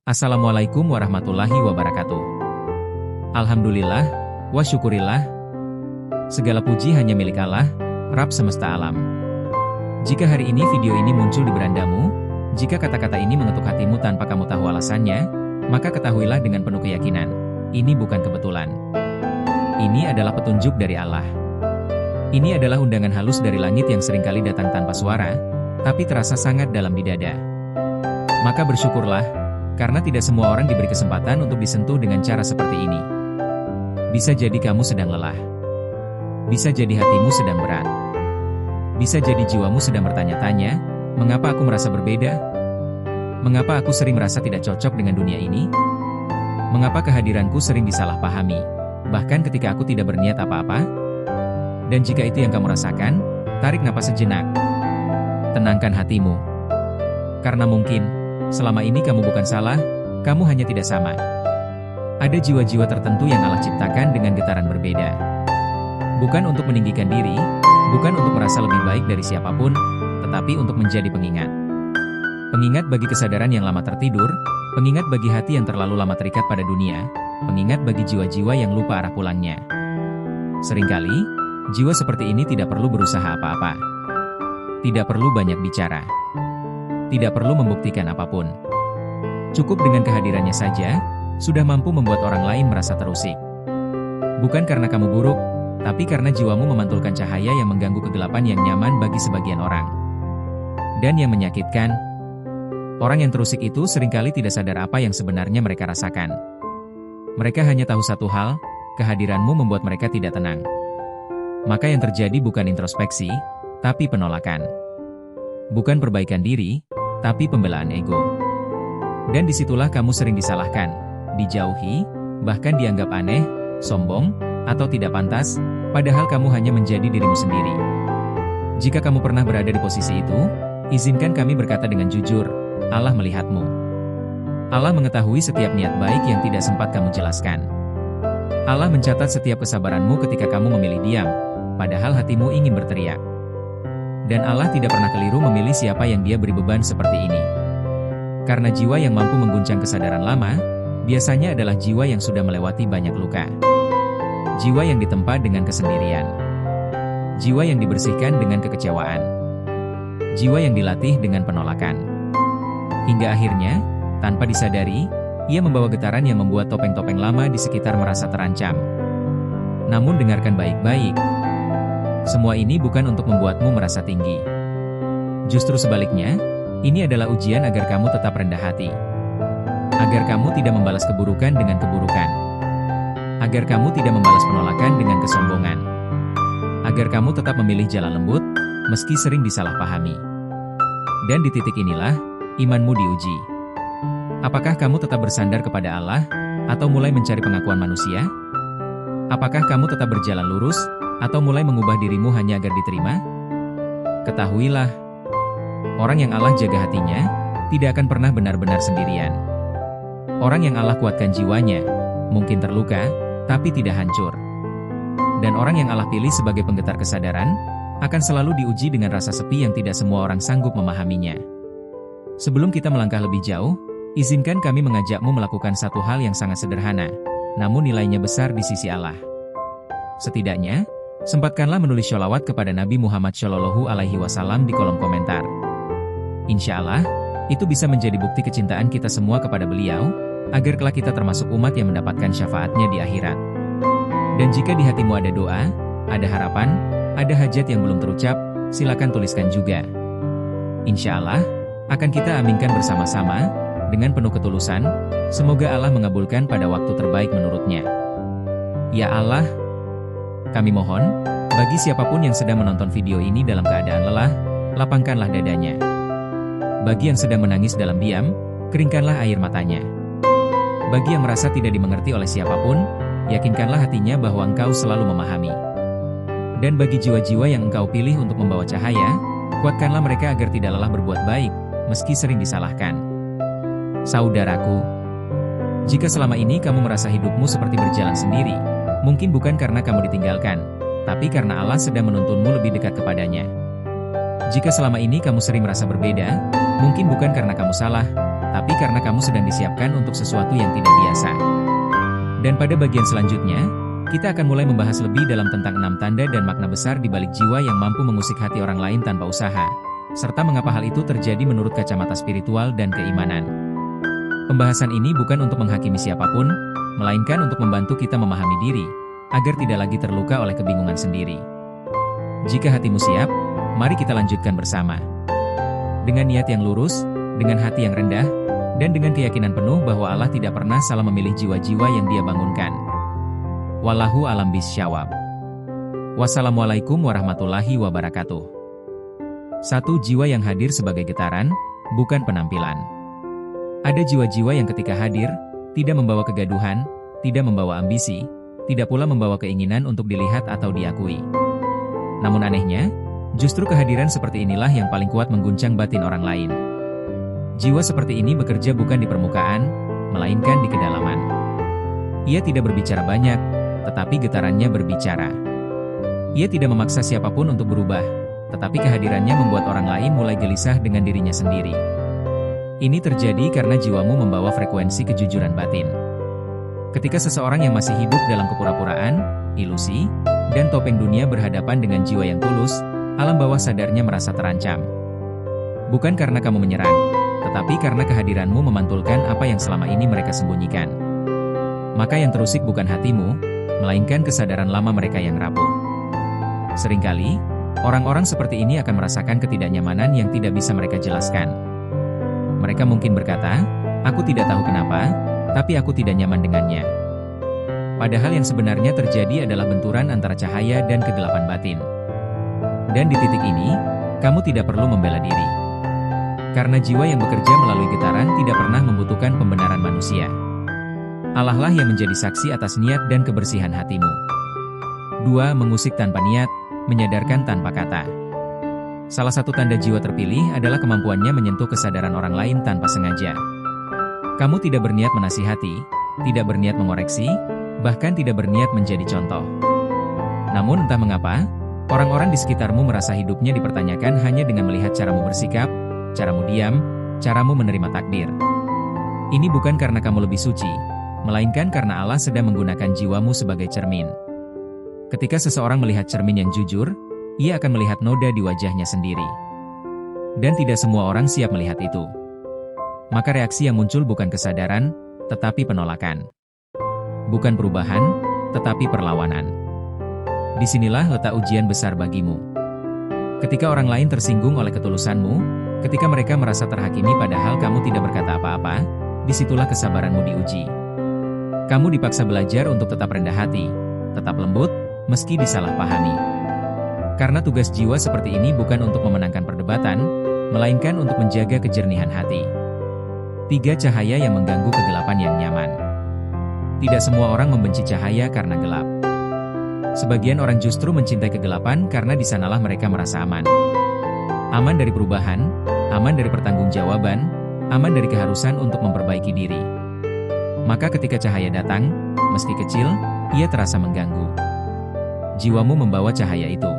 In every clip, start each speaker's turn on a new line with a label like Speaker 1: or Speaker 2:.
Speaker 1: Assalamualaikum warahmatullahi wabarakatuh. Alhamdulillah, wa syukurillah. Segala puji hanya milik Allah, Rabb semesta alam. Jika hari ini video ini muncul di berandamu, jika kata-kata ini mengetuk hatimu tanpa kamu tahu alasannya, maka ketahuilah dengan penuh keyakinan, ini bukan kebetulan. Ini adalah petunjuk dari Allah. Ini adalah undangan halus dari langit yang seringkali datang tanpa suara, tapi terasa sangat dalam di dada. Maka bersyukurlah, karena tidak semua orang diberi kesempatan untuk disentuh dengan cara seperti ini. Bisa jadi kamu sedang lelah. Bisa jadi hatimu sedang berat. Bisa jadi jiwamu sedang bertanya-tanya, mengapa aku merasa berbeda? Mengapa aku sering merasa tidak cocok dengan dunia ini? Mengapa kehadiranku sering disalahpahami, bahkan ketika aku tidak berniat apa-apa? Dan jika itu yang kamu rasakan, tarik napas sejenak. Tenangkan hatimu. Karena mungkin selama ini kamu bukan salah, kamu hanya tidak sama. Ada jiwa-jiwa tertentu yang Allah ciptakan dengan getaran berbeda. Bukan untuk meninggikan diri, bukan untuk merasa lebih baik dari siapapun, tetapi untuk menjadi pengingat. Pengingat bagi kesadaran yang lama tertidur, pengingat bagi hati yang terlalu lama terikat pada dunia, pengingat bagi jiwa-jiwa yang lupa arah pulangnya. Seringkali, jiwa seperti ini tidak perlu berusaha apa-apa. Tidak perlu banyak bicara. Tidak perlu membuktikan apapun. Cukup dengan kehadirannya saja, sudah mampu membuat orang lain merasa terusik. Bukan karena kamu buruk, tapi karena jiwamu memantulkan cahaya yang mengganggu kegelapan yang nyaman bagi sebagian orang. Dan yang menyakitkan, orang yang terusik itu seringkali tidak sadar apa yang sebenarnya mereka rasakan. Mereka hanya tahu satu hal, kehadiranmu membuat mereka tidak tenang. Maka yang terjadi bukan introspeksi, tapi penolakan. Bukan perbaikan diri, tapi pembelaan ego. Dan disitulah kamu sering disalahkan, dijauhi, bahkan dianggap aneh, sombong, atau tidak pantas, padahal kamu hanya menjadi dirimu sendiri. Jika kamu pernah berada di posisi itu, izinkan kami berkata dengan jujur, Allah melihatmu. Allah mengetahui setiap niat baik yang tidak sempat kamu jelaskan. Allah mencatat setiap kesabaranmu ketika kamu memilih diam, padahal hatimu ingin berteriak. Dan Allah tidak pernah keliru memilih siapa yang Dia beri beban seperti ini. Karena jiwa yang mampu mengguncang kesadaran lama, biasanya adalah jiwa yang sudah melewati banyak luka. Jiwa yang ditempa dengan kesendirian. Jiwa yang dibersihkan dengan kekecewaan. Jiwa yang dilatih dengan penolakan. Hingga akhirnya, tanpa disadari, ia membawa getaran yang membuat topeng-topeng lama di sekitar merasa terancam. Namun dengarkan baik-baik. Semua ini bukan untuk membuatmu merasa tinggi. Justru sebaliknya, ini adalah ujian agar kamu tetap rendah hati. Agar kamu tidak membalas keburukan dengan keburukan. Agar kamu tidak membalas penolakan dengan kesombongan. Agar kamu tetap memilih jalan lembut, meski sering disalahpahami. Dan di titik inilah, imanmu diuji. Apakah kamu tetap bersandar kepada Allah, atau mulai mencari pengakuan manusia? Apakah kamu tetap berjalan lurus, atau mulai mengubah dirimu hanya agar diterima? Ketahuilah, orang yang Allah jaga hatinya, tidak akan pernah benar-benar sendirian. Orang yang Allah kuatkan jiwanya, mungkin terluka, tapi tidak hancur. Dan orang yang Allah pilih sebagai penggetar kesadaran, akan selalu diuji dengan rasa sepi yang tidak semua orang sanggup memahaminya. Sebelum kita melangkah lebih jauh, izinkan kami mengajakmu melakukan satu hal yang sangat sederhana, namun nilainya besar di sisi Allah. Setidaknya, sempatkanlah menulis sholawat kepada Nabi Muhammad SAW di kolom komentar. Insya Allah, itu bisa menjadi bukti kecintaan kita semua kepada beliau, agar kelak kita termasuk umat yang mendapatkan syafaatnya di akhirat. Dan jika di hatimu ada doa, ada harapan, ada hajat yang belum terucap, silakan tuliskan juga. Insya Allah, akan kita aminkan bersama-sama, dengan penuh ketulusan, semoga Allah mengabulkan pada waktu terbaik menurutnya. Ya Allah, kami mohon, bagi siapapun yang sedang menonton video ini dalam keadaan lelah, lapangkanlah dadanya. Bagi yang sedang menangis dalam diam, keringkanlah air matanya. Bagi yang merasa tidak dimengerti oleh siapapun, yakinkanlah hatinya bahwa Engkau selalu memahami. Dan bagi jiwa-jiwa yang Engkau pilih untuk membawa cahaya, kuatkanlah mereka agar tidak lelah berbuat baik, meski sering disalahkan. Saudaraku, jika selama ini kamu merasa hidupmu seperti berjalan sendiri, mungkin bukan karena kamu ditinggalkan, tapi karena Allah sedang menuntunmu lebih dekat kepadanya. Jika selama ini kamu sering merasa berbeda, mungkin bukan karena kamu salah, tetapi karena kamu sedang disiapkan untuk sesuatu yang tidak biasa. Dan pada bagian selanjutnya, kita akan mulai membahas lebih dalam tentang 6 tanda dan makna besar di balik jiwa yang mampu mengusik hati orang lain tanpa usaha, serta mengapa hal itu terjadi menurut kacamata spiritual dan keimanan. Pembahasan ini bukan untuk menghakimi siapapun, melainkan untuk membantu kita memahami diri, agar tidak lagi terluka oleh kebingungan sendiri. Jika hatimu siap, mari kita lanjutkan bersama. Dengan niat yang lurus, dengan hati yang rendah, dan dengan keyakinan penuh bahwa Allah tidak pernah salah memilih jiwa-jiwa yang Dia bangunkan. Wallahu a'lam bishawab. Wassalamualaikum warahmatullahi wabarakatuh. Satu jiwa yang hadir sebagai getaran, bukan penampilan. Ada jiwa-jiwa yang ketika hadir, tidak membawa kegaduhan, tidak membawa ambisi, tidak pula membawa keinginan untuk dilihat atau diakui. Namun anehnya, justru kehadiran seperti inilah yang paling kuat mengguncang batin orang lain. Jiwa seperti ini bekerja bukan di permukaan, melainkan di kedalaman. Ia tidak berbicara banyak, tetapi getarannya berbicara. Ia tidak memaksa siapapun untuk berubah, tetapi kehadirannya membuat orang lain mulai gelisah dengan dirinya sendiri. Ini terjadi karena jiwamu membawa frekuensi kejujuran batin. Ketika seseorang yang masih hidup dalam kepura-puraan, ilusi, dan topeng dunia berhadapan dengan jiwa yang tulus, alam bawah sadarnya merasa terancam. Bukan karena kamu menyerang, tetapi karena kehadiranmu memantulkan apa yang selama ini mereka sembunyikan. Maka yang terusik bukan hatimu, melainkan kesadaran lama mereka yang rapuh. Seringkali, orang-orang seperti ini akan merasakan ketidaknyamanan yang tidak bisa mereka jelaskan. Mereka mungkin berkata, "Aku tidak tahu kenapa, tapi aku tidak nyaman dengannya." Padahal yang sebenarnya terjadi adalah benturan antara cahaya dan kegelapan batin. Dan di titik ini, kamu tidak perlu membela diri. Karena jiwa yang bekerja melalui getaran tidak pernah membutuhkan pembenaran manusia. Allah lah yang menjadi saksi atas niat dan kebersihan hatimu. 2. Mengusik tanpa niat, menyadarkan tanpa kata. Salah satu tanda jiwa terpilih adalah kemampuannya menyentuh kesadaran orang lain tanpa sengaja. Kamu tidak berniat menasihati, tidak berniat mengoreksi, bahkan tidak berniat menjadi contoh. Namun entah mengapa, orang-orang di sekitarmu merasa hidupnya dipertanyakan hanya dengan melihat caramu bersikap, caramu diam, caramu menerima takdir. Ini bukan karena kamu lebih suci, melainkan karena Allah sedang menggunakan jiwamu sebagai cermin. Ketika seseorang melihat cermin yang jujur, ia akan melihat noda di wajahnya sendiri. Dan tidak semua orang siap melihat itu. Maka reaksi yang muncul bukan kesadaran, tetapi penolakan. Bukan perubahan, tetapi perlawanan. Disinilah letak ujian besar bagimu. Ketika orang lain tersinggung oleh ketulusanmu, ketika mereka merasa terhakimi padahal kamu tidak berkata apa-apa, disitulah kesabaranmu diuji. Kamu dipaksa belajar untuk tetap rendah hati, tetap lembut, meski disalahpahami. Karena tugas jiwa seperti ini bukan untuk memenangkan perdebatan, melainkan untuk menjaga kejernihan hati. 3. Cahaya yang mengganggu kegelapan yang nyaman. Tidak semua orang membenci cahaya karena gelap. Sebagian orang justru mencintai kegelapan karena di sanalah mereka merasa aman. Aman dari perubahan, aman dari pertanggungjawaban, aman dari keharusan untuk memperbaiki diri. Maka ketika cahaya datang, meski kecil, ia terasa mengganggu. Jiwamu membawa cahaya itu.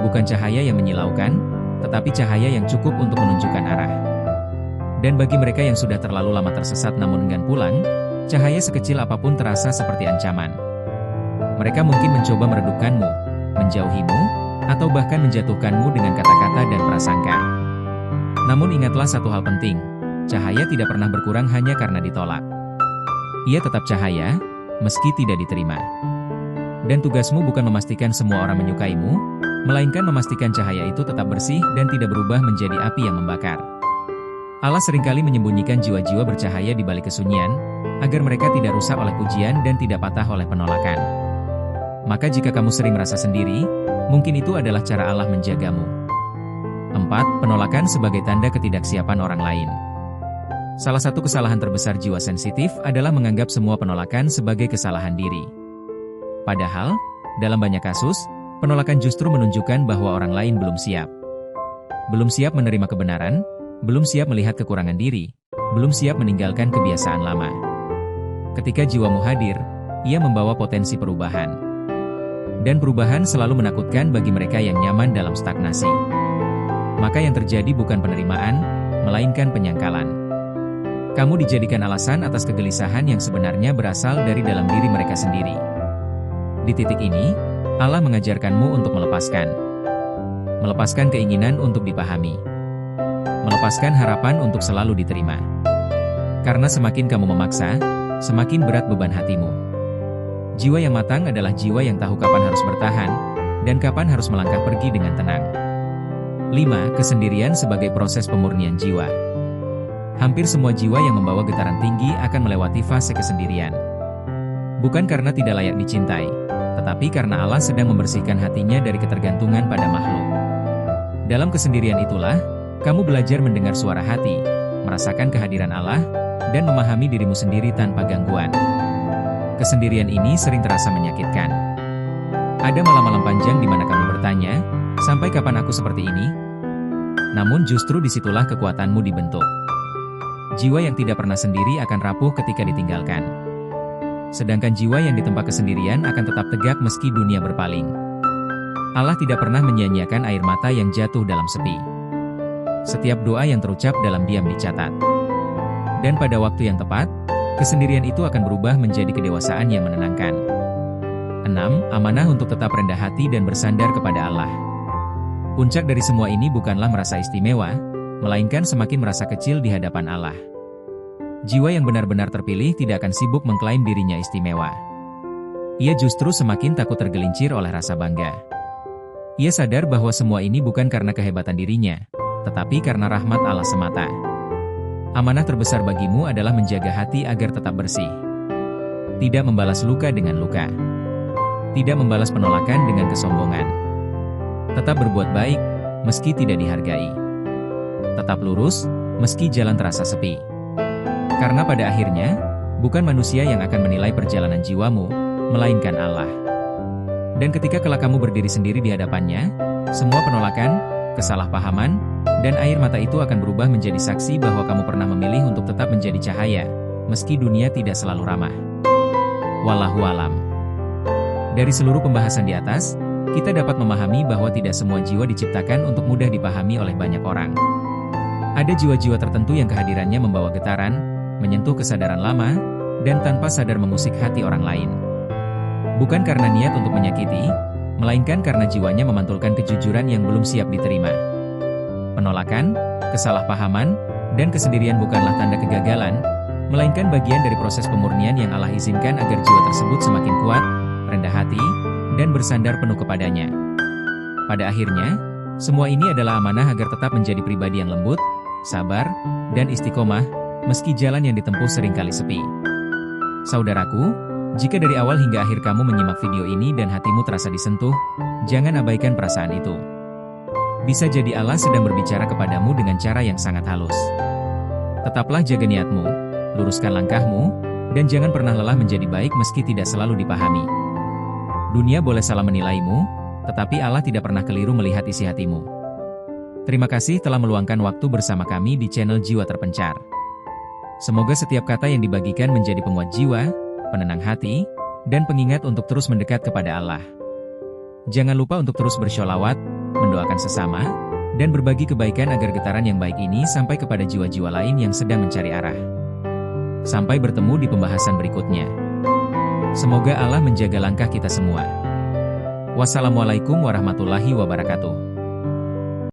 Speaker 1: Bukan cahaya yang menyilaukan, tetapi cahaya yang cukup untuk menunjukkan arah. Dan bagi mereka yang sudah terlalu lama tersesat namun enggan pulang, cahaya sekecil apapun terasa seperti ancaman. Mereka mungkin mencoba meredupkanmu, menjauhimu, atau bahkan menjatuhkanmu dengan kata-kata dan prasangka. Namun ingatlah satu hal penting, cahaya tidak pernah berkurang hanya karena ditolak. Ia tetap cahaya, meski tidak diterima. Dan tugasmu bukan memastikan semua orang menyukaimu, melainkan memastikan cahaya itu tetap bersih dan tidak berubah menjadi api yang membakar. Allah seringkali menyembunyikan jiwa-jiwa bercahaya di balik kesunyian, agar mereka tidak rusak oleh pujian dan tidak patah oleh penolakan. Maka jika kamu sering merasa sendiri, mungkin itu adalah cara Allah menjagamu. 4. Penolakan sebagai tanda ketidaksiapan orang lain. Salah satu kesalahan terbesar jiwa sensitif adalah menganggap semua penolakan sebagai kesalahan diri. Padahal, dalam banyak kasus, penolakan justru menunjukkan bahwa orang lain belum siap. Belum siap menerima kebenaran, belum siap melihat kekurangan diri, belum siap meninggalkan kebiasaan lama. Ketika jiwamu hadir, ia membawa potensi perubahan. Dan perubahan selalu menakutkan bagi mereka yang nyaman dalam stagnasi. Maka yang terjadi bukan penerimaan, melainkan penyangkalan. Kamu dijadikan alasan atas kegelisahan yang sebenarnya berasal dari dalam diri mereka sendiri. Di titik ini, Allah mengajarkanmu untuk melepaskan. Melepaskan keinginan untuk dipahami. Melepaskan harapan untuk selalu diterima. Karena semakin kamu memaksa, semakin berat beban hatimu. Jiwa yang matang adalah jiwa yang tahu kapan harus bertahan, dan kapan harus melangkah pergi dengan tenang. 5. Kesendirian sebagai proses pemurnian jiwa. Hampir semua jiwa yang membawa getaran tinggi akan melewati fase kesendirian. Bukan karena tidak layak dicintai, tetapi karena Allah sedang membersihkan hatinya dari ketergantungan pada makhluk. Dalam kesendirian itulah, kamu belajar mendengar suara hati, merasakan kehadiran Allah, dan memahami dirimu sendiri tanpa gangguan. Kesendirian ini sering terasa menyakitkan. Ada malam-malam panjang di mana kamu bertanya, sampai kapan aku seperti ini? Namun justru disitulah kekuatanmu dibentuk. Jiwa yang tidak pernah sendiri akan rapuh ketika ditinggalkan. Sedangkan jiwa yang ditempa kesendirian akan tetap tegak meski dunia berpaling. Allah tidak pernah menyia-nyiakan air mata yang jatuh dalam sepi. Setiap doa yang terucap dalam diam dicatat. Dan pada waktu yang tepat, kesendirian itu akan berubah menjadi kedewasaan yang menenangkan. 6. Amanah untuk tetap rendah hati dan bersandar kepada Allah. Puncak dari semua ini bukanlah merasa istimewa, melainkan semakin merasa kecil di hadapan Allah. Jiwa yang benar-benar terpilih tidak akan sibuk mengklaim dirinya istimewa. Ia justru semakin takut tergelincir oleh rasa bangga. Ia sadar bahwa semua ini bukan karena kehebatan dirinya, tetapi karena rahmat Allah semata. Amanah terbesar bagimu adalah menjaga hati agar tetap bersih. Tidak membalas luka dengan luka. Tidak membalas penolakan dengan kesombongan. Tetap berbuat baik, meski tidak dihargai. Tetap lurus, meski jalan terasa sepi. Karena pada akhirnya, bukan manusia yang akan menilai perjalanan jiwamu, melainkan Allah. Dan ketika kelak kamu berdiri sendiri di hadapannya, semua penolakan, kesalahpahaman, dan air mata itu akan berubah menjadi saksi bahwa kamu pernah memilih untuk tetap menjadi cahaya, meski dunia tidak selalu ramah. Wallahu alam. Dari seluruh pembahasan di atas, kita dapat memahami bahwa tidak semua jiwa diciptakan untuk mudah dipahami oleh banyak orang. Ada jiwa-jiwa tertentu yang kehadirannya membawa getaran, menyentuh kesadaran lama, dan tanpa sadar mengusik hati orang lain. Bukan karena niat untuk menyakiti, melainkan karena jiwanya memantulkan kejujuran yang belum siap diterima. Penolakan, kesalahpahaman, dan kesendirian bukanlah tanda kegagalan, melainkan bagian dari proses pemurnian yang Allah izinkan agar jiwa tersebut semakin kuat, rendah hati, dan bersandar penuh kepadanya. Pada akhirnya, semua ini adalah amanah agar tetap menjadi pribadi yang lembut, sabar, dan istiqomah, meski jalan yang ditempuh seringkali sepi. Saudaraku, jika dari awal hingga akhir kamu menyimak video ini dan hatimu terasa disentuh, jangan abaikan perasaan itu. Bisa jadi Allah sedang berbicara kepadamu dengan cara yang sangat halus. Tetaplah jaga niatmu, luruskan langkahmu, dan jangan pernah lelah menjadi baik meski tidak selalu dipahami. Dunia boleh salah menilaimu, tetapi Allah tidak pernah keliru melihat isi hatimu. Terima kasih telah meluangkan waktu bersama kami di channel Jiwa Terpencar. Semoga setiap kata yang dibagikan menjadi penguat jiwa, penenang hati, dan pengingat untuk terus mendekat kepada Allah. Jangan lupa untuk terus bersholawat, mendoakan sesama, dan berbagi kebaikan agar getaran yang baik ini sampai kepada jiwa-jiwa lain yang sedang mencari arah. Sampai bertemu di pembahasan berikutnya. Semoga Allah menjaga langkah kita semua. Wassalamualaikum warahmatullahi wabarakatuh.